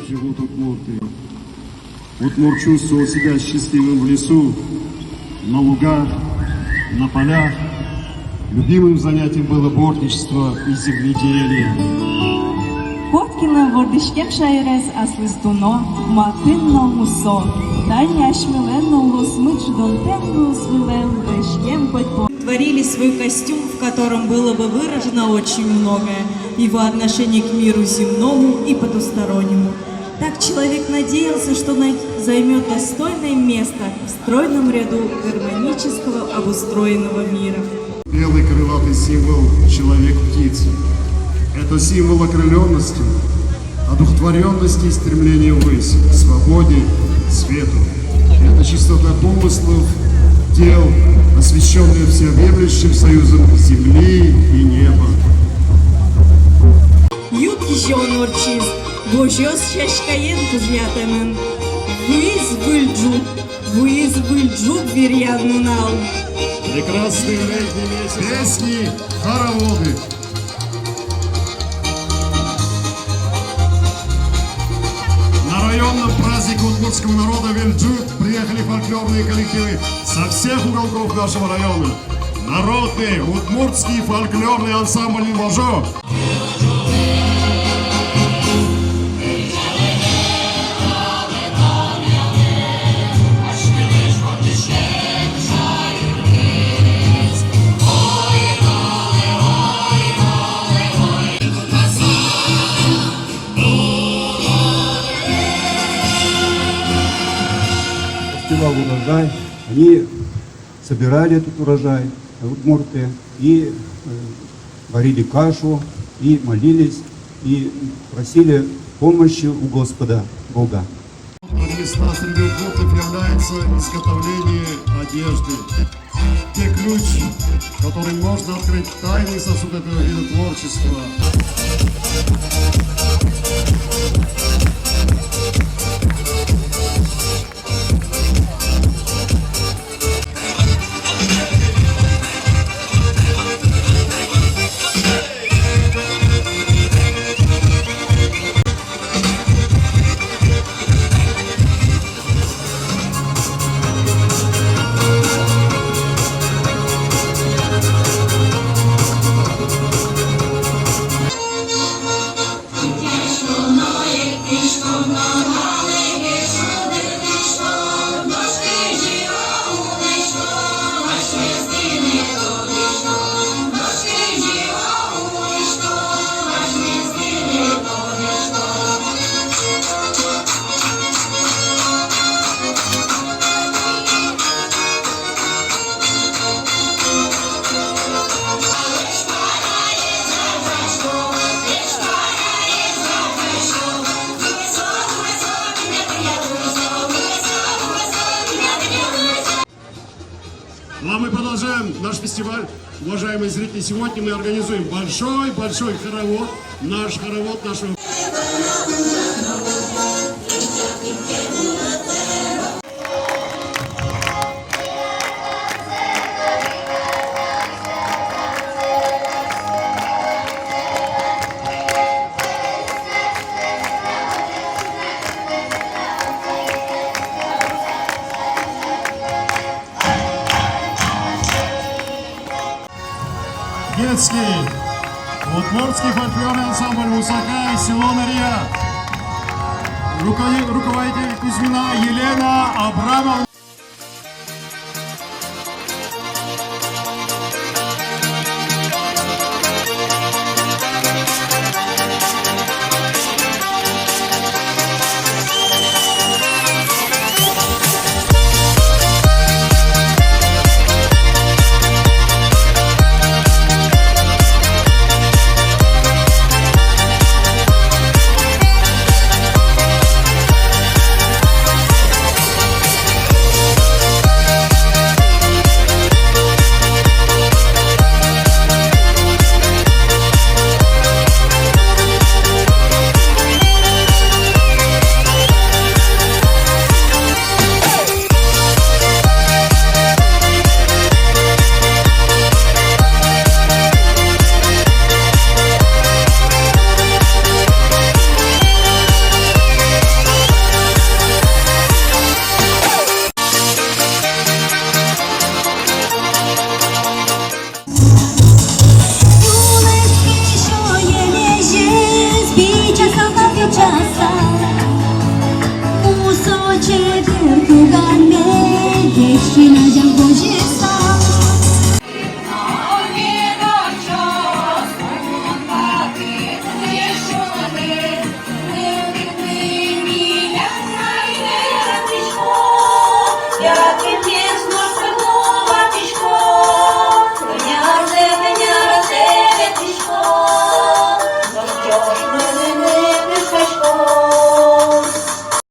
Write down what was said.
живут удмурты. Удмурт чувствовал себя счастливым в лесу, на лугах, на полях. Любимым занятием было бортничество и земледелие. Коткина вордишкем шайрез аслиздуно, матинно мусо, тайня шмеленно улосмыч дон темну свилел врешкем подпо. Творили свой костюм, в котором было бы выражено очень многое, его отношение к миру земному и потустороннему. Так человек надеялся, что займет достойное место в стройном ряду гармонического обустроенного мира. Белый крылатый символ человек-птицы. Это символ окрыленности, одухотворенности и стремления ввысь, к свободе, свету. Это чистота помыслов, дел, освященная всеобъемлющим союзом земли и неба. Ют жон орчиз, божёс шашкаен кужьятемен. Вуиз выльджу верьянунал. Прекрасный летний месяц. Песни, хороводы. На районном празднике удмуртского народа Вельджук приехали фольклорные коллективы со всех уголков нашего района. Народный удмуртский фольклорный ансамбль «Ложо». Урожай, они собирали этот урожай, удмурты, и варили кашу, и молились, и просили помощи у Господа Бога. Весна среди удмуртов является изготовление одежды. Те ключ, которым можно открыть тайный сосуд этого вида творчества. Ну а мы продолжаем наш фестиваль. Уважаемые зрители, сегодня мы организуем большой хоровод. Наш хоровод нашего... Детский удмуртский фольклорный ансамбль «Мусакай», село Нарья. Руководитель Кузьмина Елена Абрамовна.